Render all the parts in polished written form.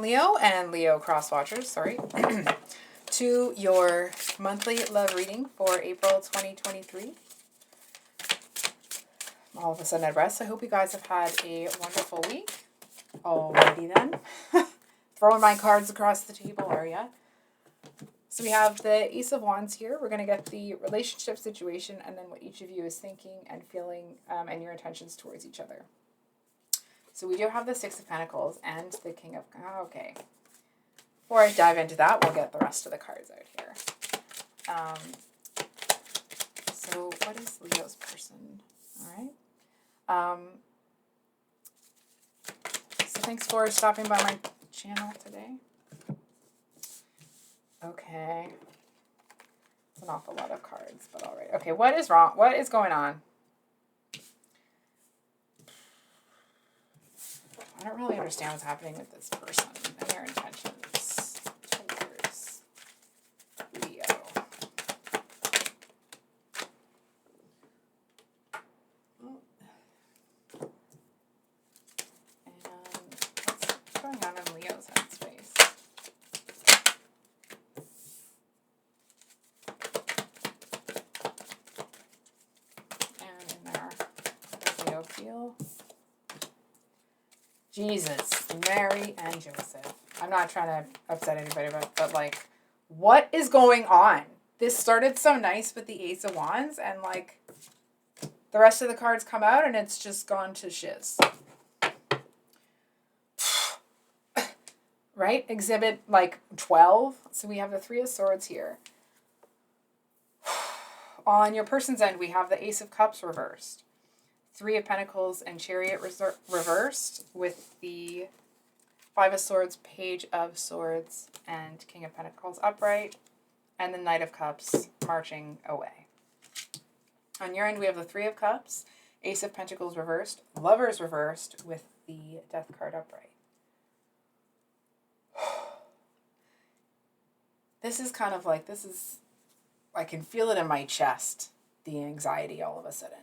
Leo and Leo cross-watchers, sorry, to your monthly love reading for April 2023. All of a sudden at rest. I hope you guys have had a wonderful week. Alrighty then. Throwing my cards across the table, are ya? So we have the Ace of Wands here. We're going to get the relationship situation and then what each of you is thinking and feeling and your intentions towards each other. So we do have the Six of Pentacles and the King of... Okay. Before I dive into that, we'll get the rest of the cards out here. So what is Leo's person? All right. So thanks for stopping by my channel today. Okay. It's an awful lot of cards, but all right. Okay, what is wrong? What is going on? I don't really understand what's happening with this person and their intentions towards Leo. And what's going on in Leo's headspace? And in there, what does Leo feel? Jesus, Mary and Joseph. I'm not trying to upset anybody, but like, what is going on? This started so nice with the Ace of Wands, and like, the rest of the cards come out, and it's just gone to shiz. Right? Exhibit like 12. So we have the Three of Swords here. On your person's end, we have the Ace of Cups reversed. Three of Pentacles and Chariot reversed with the Five of Swords, Page of Swords, and King of Pentacles upright, and the Knight of Cups marching away. On your end, we have the Three of Cups, Ace of Pentacles reversed, Lovers reversed with the Death card upright. This is kind of like, I can feel it in my chest, the anxiety all of a sudden.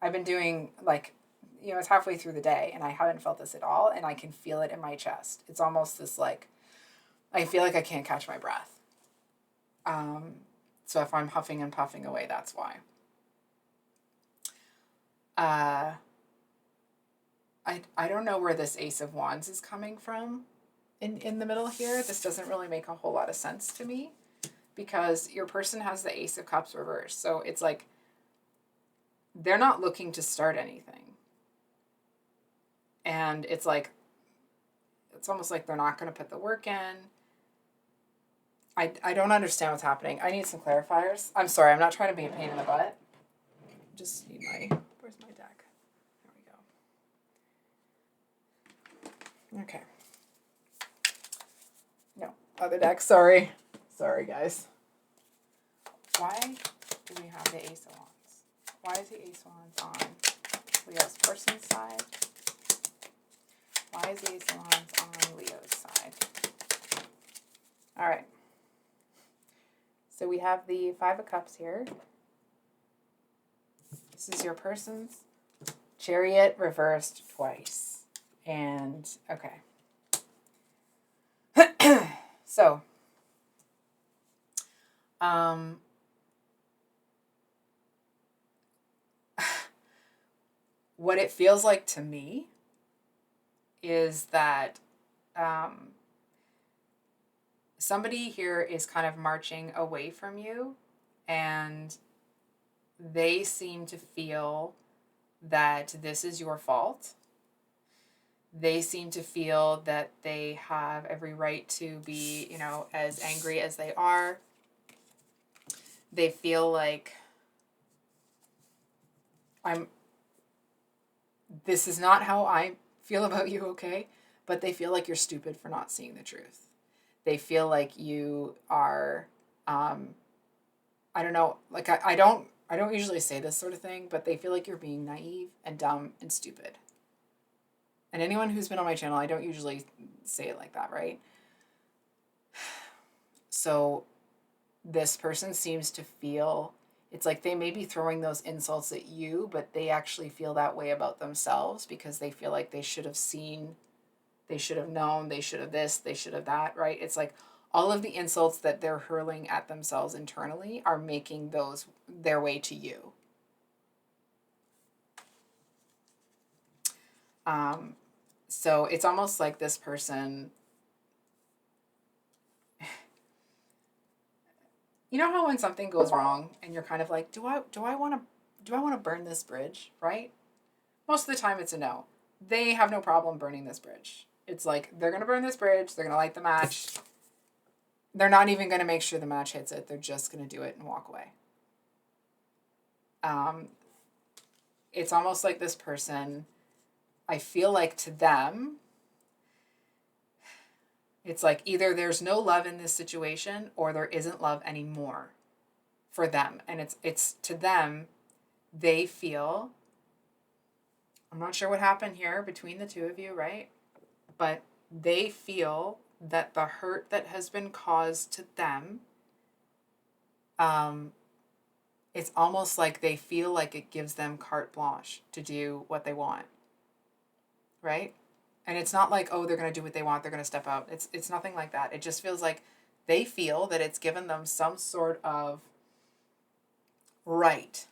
I've been doing, like, it's halfway through the day, and I haven't felt this at all, and I can feel it in my chest. It's almost this, like, I feel like I can't catch my breath. So if I'm huffing and puffing away, that's why. I don't know where this Ace of Wands is coming from in the middle here. This doesn't really make a whole lot of sense to me, because your person has the Ace of Cups reversed. So it's like, they're not looking to start anything. And it's like, it's almost like they're not going to put the work in. I don't understand what's happening. I need some clarifiers. I'm sorry, I'm not trying to be a pain in the butt. Just need where's my deck? There we go. Okay. No, other deck, sorry. Sorry, guys. Why do we have the Ace of Wands? Why is the Ace of Wands on Leo's person's side? Why is the Ace of Wands on Leo's side? All right. So we have the Five of Cups here. This is your person's Chariot reversed twice. And, okay. So, what it feels like to me is that somebody here is kind of marching away from you, and they seem to feel that this is your fault. They seem to feel that they have every right to be, as angry as they are. They feel like this is not how I feel about you, okay? But they feel like you're stupid for not seeing the truth. They feel like you are, I don't know, like I don't usually say this sort of thing, but they feel like you're being naive and dumb and stupid. And anyone who's been on my channel, I don't usually say it like that, right? So this person seems to feel, it's like they may be throwing those insults at you, but they actually feel that way about themselves because they feel like they should have seen they should have known, they should have this, they should have that, right? It's like all of the insults that they're hurling at themselves internally are making those their way to you. So it's almost like this person, you know how when something goes wrong and you're kind of like, do I want to burn this bridge, right? Most of the time it's a no. They have no problem burning this bridge. It's like they're going to burn this bridge, they're going to light the match. They're not even going to make sure the match hits it. They're just going to do it and walk away. It's almost like this person, I feel like to them, it's like either there's no love in this situation or there isn't love anymore for them. And it's to them, they feel, I'm not sure what happened here between the two of you, right? But they feel that the hurt that has been caused to them, it's almost like they feel like it gives them carte blanche to do what they want, right? And it's not like, oh, they're going to do what they want, they're going to step out. It's nothing like that. It just feels like they feel that it's given them some sort of right.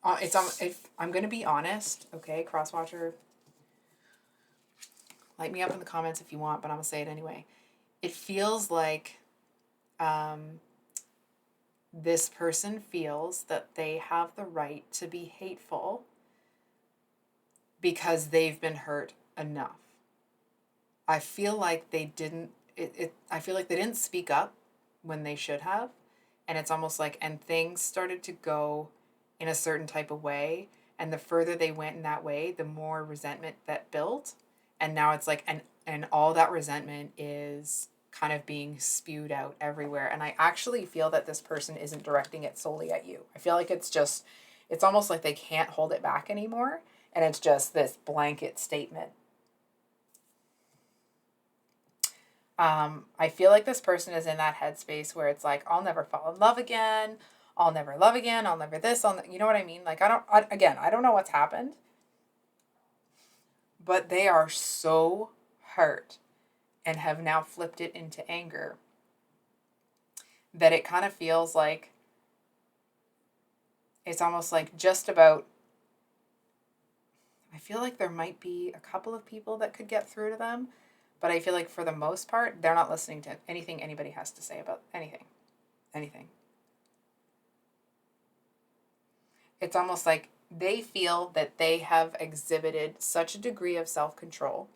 If I'm going to be honest, okay, Crosswatcher, light me up in the comments if you want, but I'm going to say it anyway. It feels like this person feels that they have the right to be hateful because they've been hurt enough. I feel like they didn't I feel like they didn't speak up when they should have, and it's almost like, and things started to go in a certain type of way, and the further they went in that way, the more resentment that built, and now it's like, and all that resentment is kind of being spewed out everywhere. And I actually feel that this person isn't directing it solely at you. I feel like it's almost like they can't hold it back anymore, and it's just this blanket statement. I feel like this person is in that headspace where it's like, I'll never fall in love again. I'll never love again. I'll never this. You know what I mean? Like, I don't know what's happened, but they are so hurt and have now flipped it into anger that it kind of feels like it's almost like just about, I feel like there might be a couple of people that could get through to them, but I feel like for the most part, they're not listening to anything anybody has to say about anything. It's almost like they feel that they have exhibited such a degree of self-control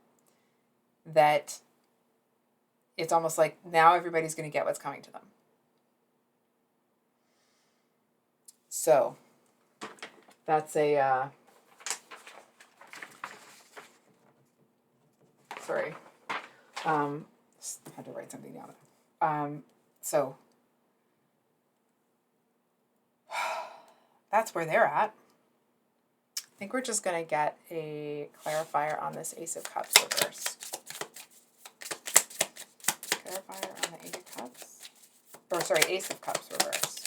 that it's almost like now everybody's going to get what's coming to them. So that's a, sorry. Had to write something down. So that's where they're at. I think we're just going to get a clarifier on this Ace of Cups reversed. Clarifier on the Ace of Cups. Or sorry, Ace of Cups reversed.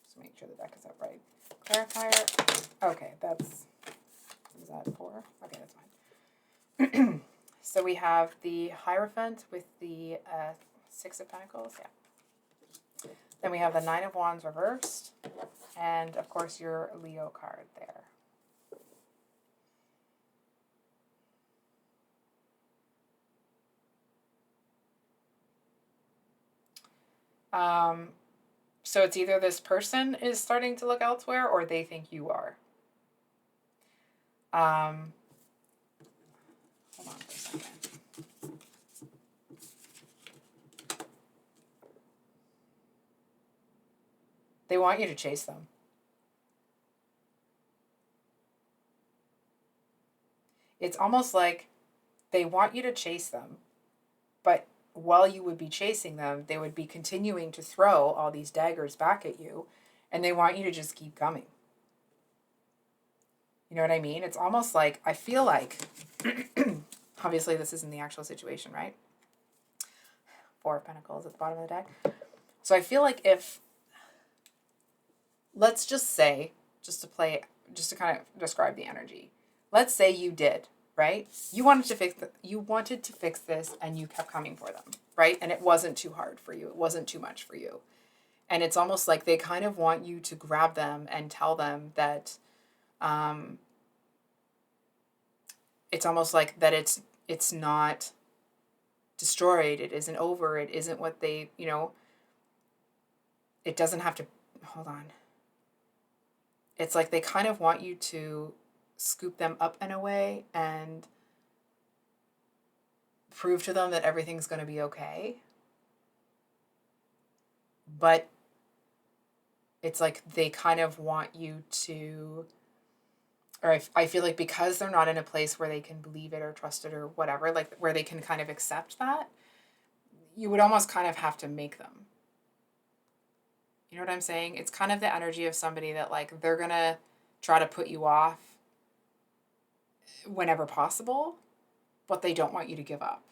Just make sure the deck is upright. Clarifier. Okay, is that 4? Okay, that's fine. So we have the Hierophant with the 6 of Pentacles. Yeah. Then we have the 9 of Wands reversed. And, of course, your Leo card there. So it's either this person is starting to look elsewhere or they think you are. Hold on for a second. They want you to chase them. It's almost like they want you to chase them, but while you would be chasing them, they would be continuing to throw all these daggers back at you, and they want you to just keep coming. You know what I mean? It's almost like, I feel like, obviously this isn't the actual situation, right? 4 of Pentacles at the bottom of the deck. So I feel like if, let's just say, just to kind of describe the energy, let's say you did right? You wanted to fix this and you kept coming for them, right? And it wasn't too hard for you. It wasn't too much for you. And it's almost like they kind of want you to grab them and tell them that it's almost like that it's not destroyed. It isn't over. It isn't what they, it doesn't have to, hold on. It's like they kind of want you to scoop them up in a way and prove to them that everything's going to be okay. But it's like they kind of want you to, or I feel like because they're not in a place where they can believe it or trust it or whatever, like where they can kind of accept that, you would almost kind of have to make them. You know what I'm saying? It's kind of the energy of somebody that like they're going to try to put you off whenever possible, but they don't want you to give up.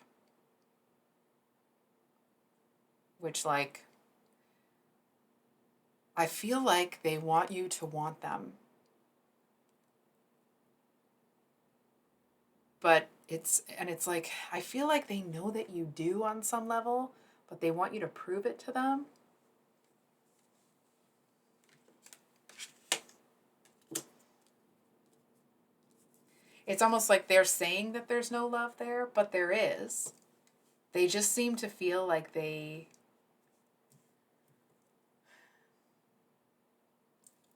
Which, like, I feel like they want you to want them. But it's like, I feel like they know that you do on some level, but they want you to prove it to them. It's almost like they're saying that there's no love there, but there is. They just seem to feel like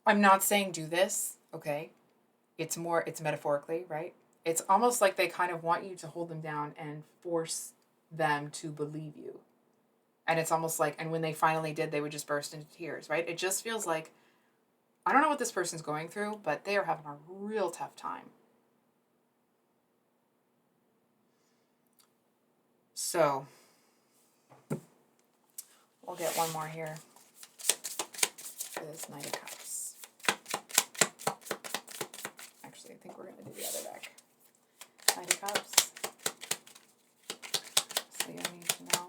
I'm not saying do this, okay? It's metaphorically, right? It's almost like they kind of want you to hold them down and force them to believe you. And it's almost like, and when they finally did, they would just burst into tears, right? It just feels like, I don't know what this person's going through, but they are having a real tough time. So, we'll get one more here for this Knight of Cups. Actually, I think we're going to do the other deck. Knight of Cups. So you need to know.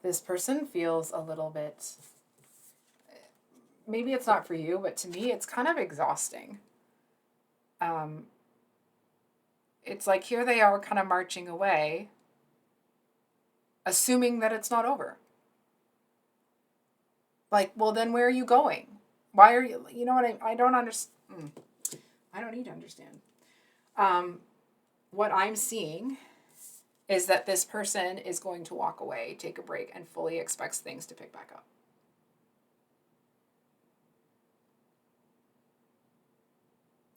This person feels a little bit, maybe it's not for you, but to me, it's kind of exhausting. It's like here they are kind of marching away, assuming that it's not over. Like, well, then where are you going? Why are you, you know what I don't understand. I don't need to understand. What I'm seeing is that this person is going to walk away, take a break, and fully expects things to pick back up.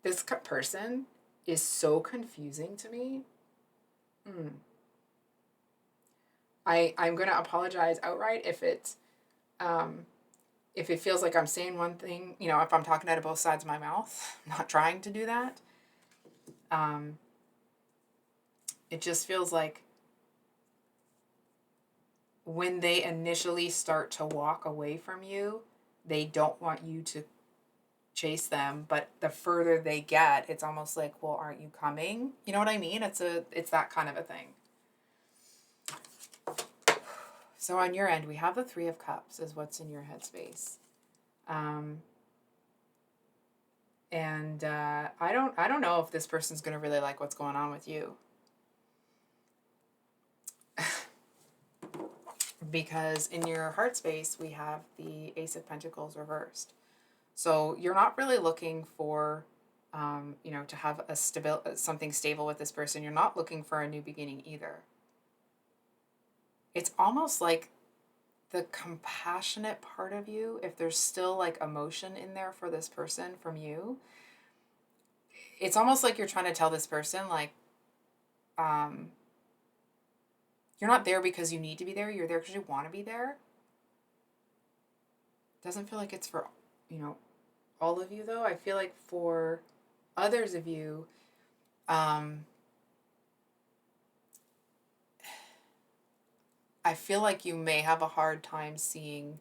This person is so confusing to me. I'm going to apologize outright if it feels like I'm saying one thing, if I'm talking out of both sides of my mouth. I'm not trying to do that. It just feels like when they initially start to walk away from you, they don't want you to chase them, but the further they get, it's almost like, well, aren't you coming? You know what I mean? It's that kind of a thing. So on your end, we have the Three of Cups is what's in your headspace. And I don't know if this person's going to really like what's going on with you. Because in your heart space, we have the Ace of Pentacles reversed. So you're not really looking for, to have something stable with this person. You're not looking for a new beginning either. It's almost like the compassionate part of you, if there's still like emotion in there for this person from you, it's almost like you're trying to tell this person like, you're not there because you need to be there. You're there because you want to be there. Doesn't feel like it's for, all of you though. I feel like for others of you, I feel like you may have a hard time seeing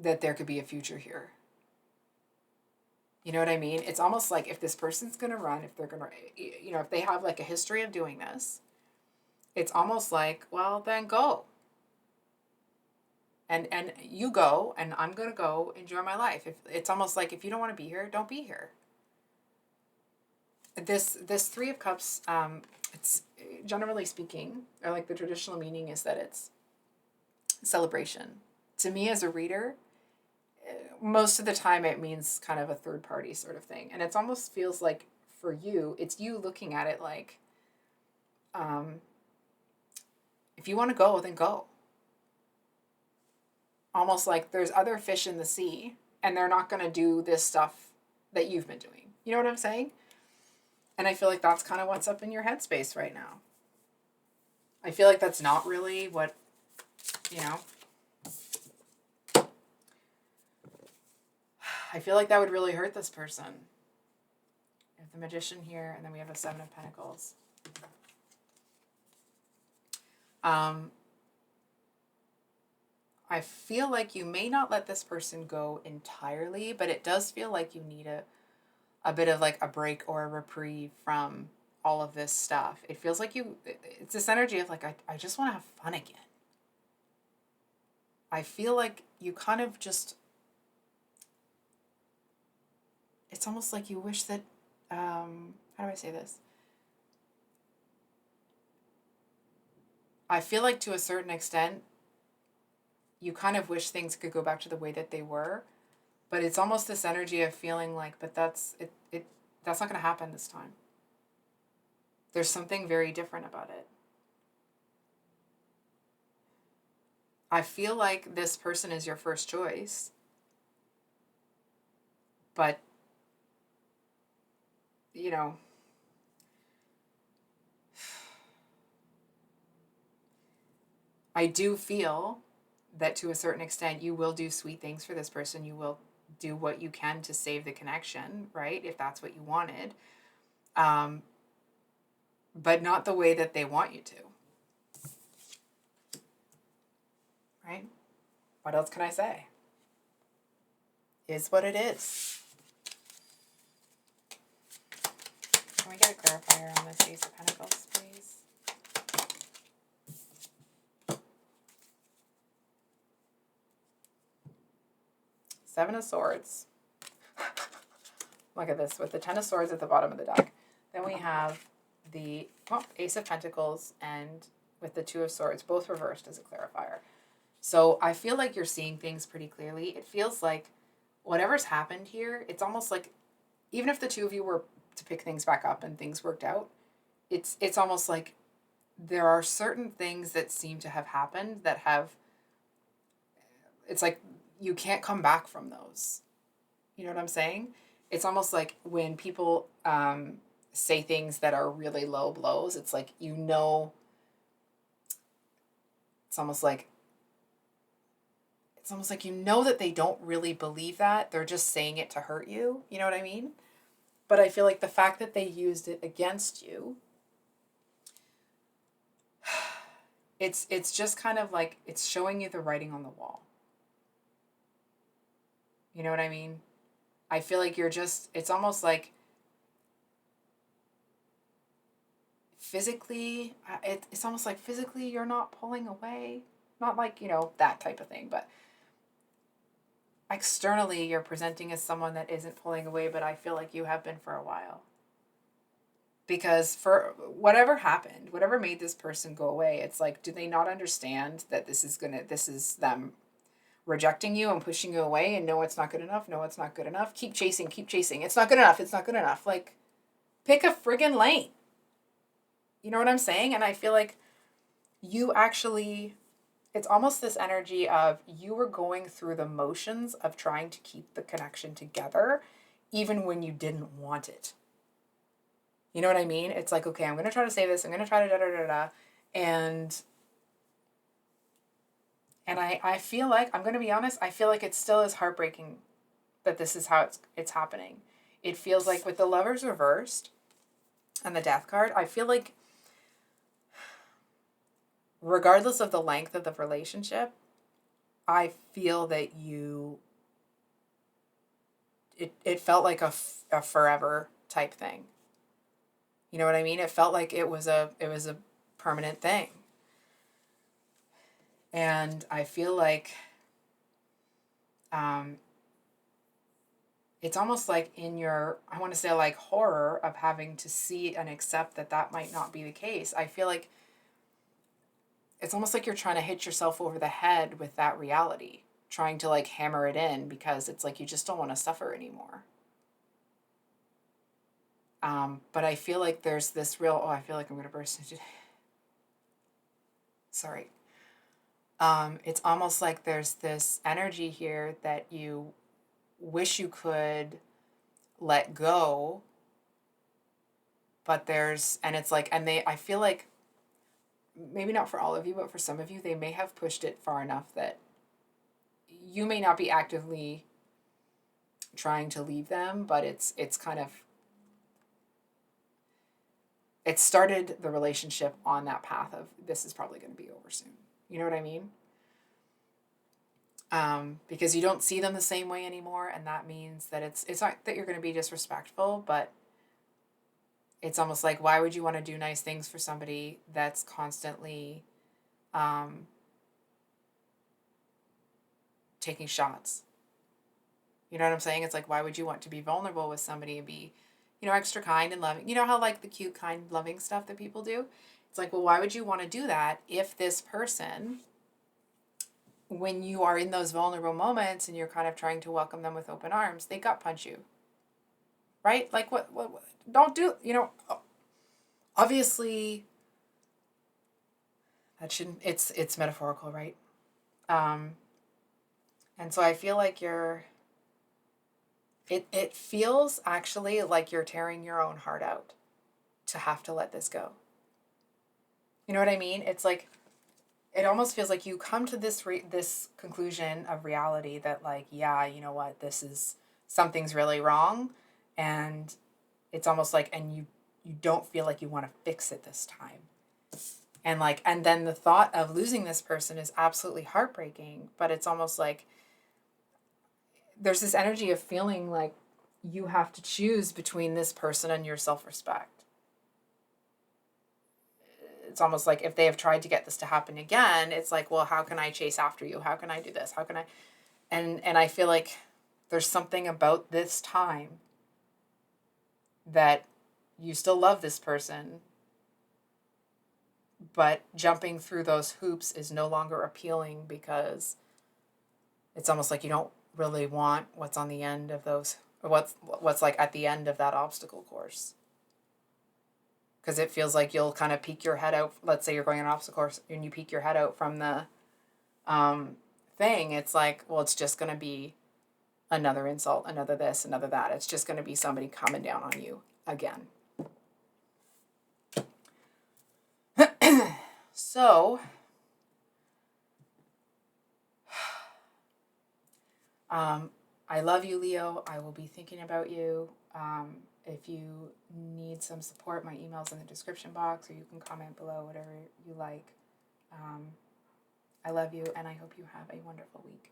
that there could be a future here. You know what I mean? It's almost like if this person's going to run, if they're going to, if they have like a history of doing this, it's almost like, well, then go. And you go, and I'm going to go enjoy my life. If it's almost like, if you don't want to be here, don't be here. This Three of Cups, it's generally speaking, or like the traditional meaning is that it's celebration. To me as a reader, most of the time it means kind of a third party sort of thing. And it almost feels like for you, it's you looking at it like, um, if you want to go, then go. Almost like there's other fish in the sea and they're not going to do this stuff that you've been doing. You know what I'm saying? And I feel like that's kind of what's up in your headspace right now. I feel like that's not really what, you know, I feel like that would really hurt this person. We have the Magician here, and then we have the Seven of Pentacles. I feel like you may not let this person go entirely, but it does feel like you need a bit of like a break or a reprieve from all of this stuff. It feels like it's this energy of like, I just want to have fun again. I feel like you kind of just, it's almost like you wish that, how do I say this? I feel like to a certain extent, you kind of wish things could go back to the way that they were, but it's almost this energy of feeling like, but that's not going to happen this time. There's something very different about it. I feel like this person is your first choice, but, you know, I do feel that to a certain extent you will do sweet things for this person. You will do what you can to save the connection, right? If that's what you wanted. But not the way that they want you to. Right? What else can I say? Is what it is. Can we get a clarifier on this Ace of Pentacles, please? Seven of Swords. Look at this, with the Ten of Swords at the bottom of the deck. Then we have the Ace of Pentacles and with the Two of Swords, both reversed as a clarifier. So I feel like you're seeing things pretty clearly. It feels like whatever's happened here, it's almost like, even if the two of you were to pick things back up and things worked out, it's almost like there are certain things that seem to have happened that have, it's like you can't come back from those. You know what I'm saying? It's almost like when people say things that are really low blows, it's like, you know, it's almost like you know that they don't really believe that. They're just saying it to hurt you. You know what I mean? But I feel like the fact that they used it against you, it's just kind of like, it's showing you the writing on the wall. You know what I mean? I feel like you're just, it's almost like physically, it's almost like physically you're not pulling away. Not like, you know, that type of thing, but externally you're presenting as someone that isn't pulling away, but I feel like you have been for a while. Because for whatever happened, whatever made this person go away, it's like, do they not understand that this is them rejecting you and pushing you away, and no, it's not good enough. No, it's not good enough. Keep chasing. It's not good enough. It's not good enough. Like, pick a friggin' lane. You know what I'm saying? And I feel like you actually, it's almost this energy of you were going through the motions of trying to keep the connection together, even when you didn't want it. You know what I mean? It's like, okay, I'm going to try to save this. I'm going to try to da-da-da-da. And I feel like, I'm going to be honest, I feel like it still is heartbreaking that this is how it's happening. It feels like with the Lovers reversed and the Death card, I feel like regardless of the length of the relationship, I feel that it felt like a forever type thing. You know what I mean? It felt like it was a permanent thing. And I feel like it's almost like in your, I want to say like horror of having to see and accept that that might not be the case. I feel like it's almost like you're trying to hit yourself over the head with that reality, trying to like hammer it in because it's like you just don't want to suffer anymore. But I feel like there's this real, I feel like I'm going to burst into, sorry. It's almost like there's this energy here that you wish you could let go, but and it's like, I feel like maybe not for all of you, but for some of you, they may have pushed it far enough that you may not be actively trying to leave them, but it's kind of, it started the relationship on that path of this is probably going to be over soon. You know what I mean? Because you don't see them the same way anymore, and that means that it's not that you're going to be disrespectful, but it's almost like, why would you want to do nice things for somebody that's constantly taking shots? You know what I'm saying? It's like, why would you want to be vulnerable with somebody and be, extra kind and loving? You know how like the cute, kind, loving stuff that people do? It's like, well, why would you want to do that if this person, when you are in those vulnerable moments and you're kind of trying to welcome them with open arms, they gut punch you? Right? Like what don't do, obviously that shouldn't, it's metaphorical, right? And so I feel like it feels actually like you're tearing your own heart out to have to let this go. You know what I mean? It's like, it almost feels like you come to this conclusion of reality that like, yeah, you know what, something's really wrong, and it's almost like, and you don't feel like you want to fix it this time. And then the thought of losing this person is absolutely heartbreaking, but it's almost like there's this energy of feeling like you have to choose between this person and your self-respect. It's almost like if they have tried to get this to happen again, it's like, well, how can I chase after you? How can I do this? How can I? And I feel like there's something about this time that you still love this person, but jumping through those hoops is no longer appealing because it's almost like you don't really want what's on the end of those, or what's like at the end of that obstacle course. Because it feels like you'll kind of peek your head out. Let's say you're going on an obstacle course and you peek your head out from the thing. It's like, well, it's just going to be another insult, another this, another that. It's just going to be somebody coming down on you again. So, I love you, Leo. I will be thinking about you. If you need some support, my email's in the description box, or you can comment below, whatever you like. I love you, and I hope you have a wonderful week.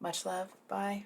Much love. Bye.